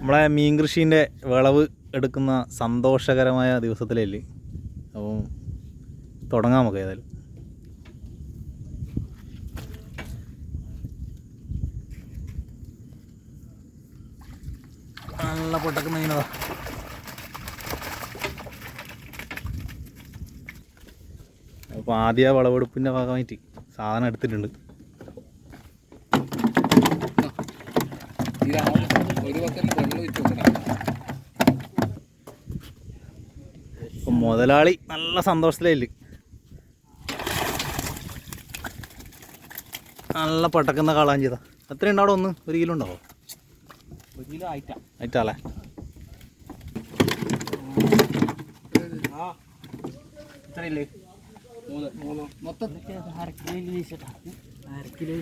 നമ്മളെ മീൻ കൃഷീൻ്റെ വിളവ് എടുക്കുന്ന സന്തോഷകരമായ ദിവസത്തിലല്ലേ. അപ്പം തുടങ്ങാം നമുക്ക്. ഏതായാലും നല്ല പൊട്ടക്കുന്ന മീനതാ. അപ്പോൾ ആദ്യ വിളവെടുപ്പിൻ്റെ ഭാഗമായിട്ട് സാധനം എടുത്തിട്ടുണ്ട്. ഇപ്പം മുതലാളി നല്ല സന്തോഷത്തിലായില്ല. നല്ല പട്ടക്കുന്ന കാളാൻ ചെയ്താ. എത്ര ഉണ്ടാവും? ഒന്ന് 1 കിലോ ഉണ്ടാവോ? 1 കിലോ ആയിട്ടാളേ. മൊത്തത്തിൽ 1/2 കിലോ.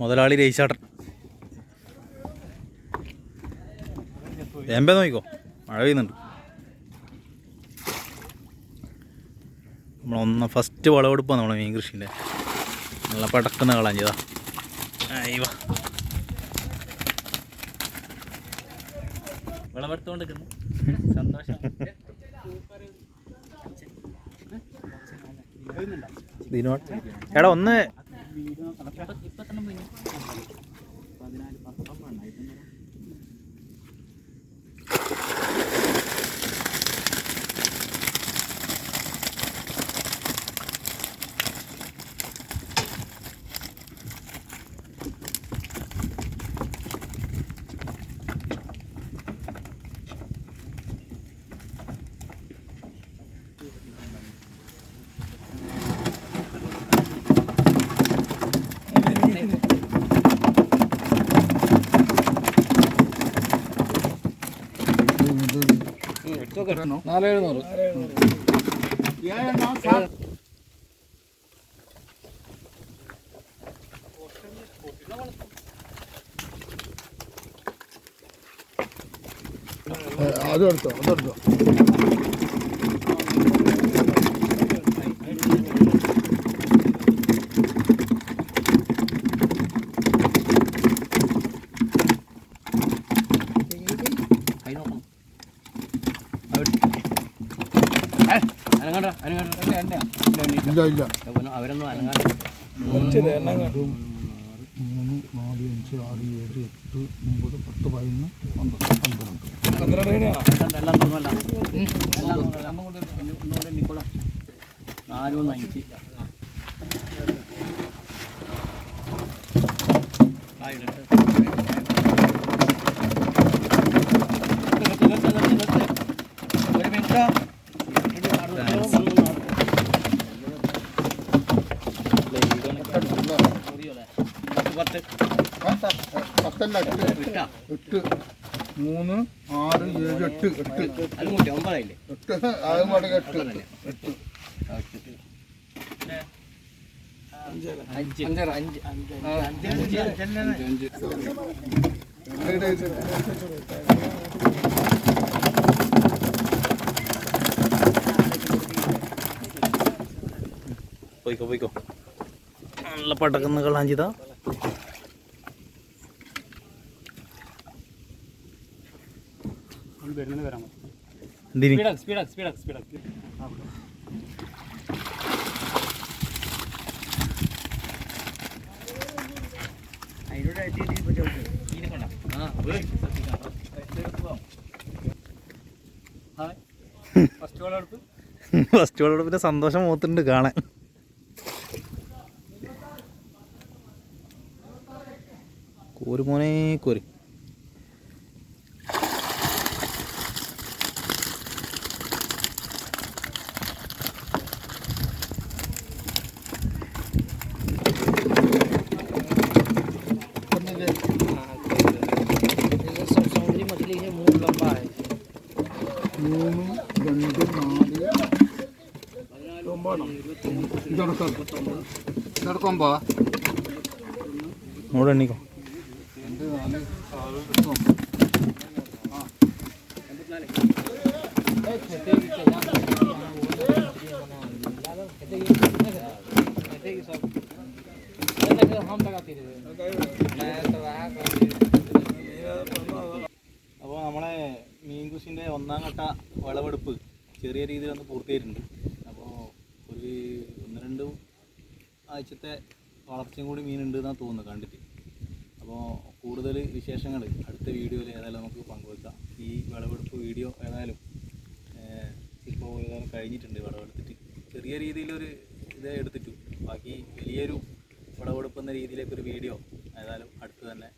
മുതലാളി രയിച്ചാട്ടൻ എമ്പേ നോക്കിക്കോ, മഴ പെയ്യുന്നുണ്ട്. നമ്മളൊന്ന് ഫസ്റ്റ് വിളവെടുപ്പാണ് നമ്മുടെ മീൻ കൃഷീൻ്റെ. നല്ല പടക്കുന്ന കളാൻ ചെയ്താ. അയ്യോ, വിളവെടുത്തോണ്ടിരിക്കുന്നു. സന്തോഷം. എടാ ഒന്ന് അതെടുത്തോ. ഇല്ല അവരൊന്നും 3, 4, 5, 6, 7, 8, 9, 10, 11, 12. പോയിക്കോ. നല്ല പടക്കുന്ന കളാൻ ചെയ്താ. ഫസ്റ്റ് വിളവെടുപ്പിന്റെ സന്തോഷം മുഖത്തുണ്ട് കാണാൻ. കോര് മോനെ കോര്. നോടെ എണ്ണിക്കോ. അപ്പോൾ നമ്മളെ മീൻ കൃഷിൻ്റെ ഒന്നാം ഘട്ട വിളവെടുപ്പ് ചെറിയ രീതിയിൽ ഒന്ന് പൂർത്തിയായിട്ടുണ്ട്. അപ്പോൾ ഒരു 1-2 ആഴ്ചത്തെ വളർച്ചയും കൂടി മീനുണ്ട് എന്നാണ് തോന്നുന്നത് കണ്ടിട്ട്. അപ്പോൾ കൂടുതൽ വിശേഷങ്ങൾ അടുത്ത വീഡിയോയിൽ ഏതായാലും നമുക്ക് പങ്കുവെക്കാം. ഈ വിളവെടുപ്പ് വീഡിയോ ഏതായാലും ഇപ്പോൾ ഏതായാലും കഴിഞ്ഞിട്ടുണ്ട്. വിളവെടുത്തിട്ട് ചെറിയ രീതിയിലൊരു ഇതേ എടുത്തിട്ടു. ബാക്കി വലിയൊരു വിളവെടുപ്പ് എന്ന രീതിയിലേക്കൊരു വീഡിയോ ഏതായാലും അടുത്ത് തന്നെ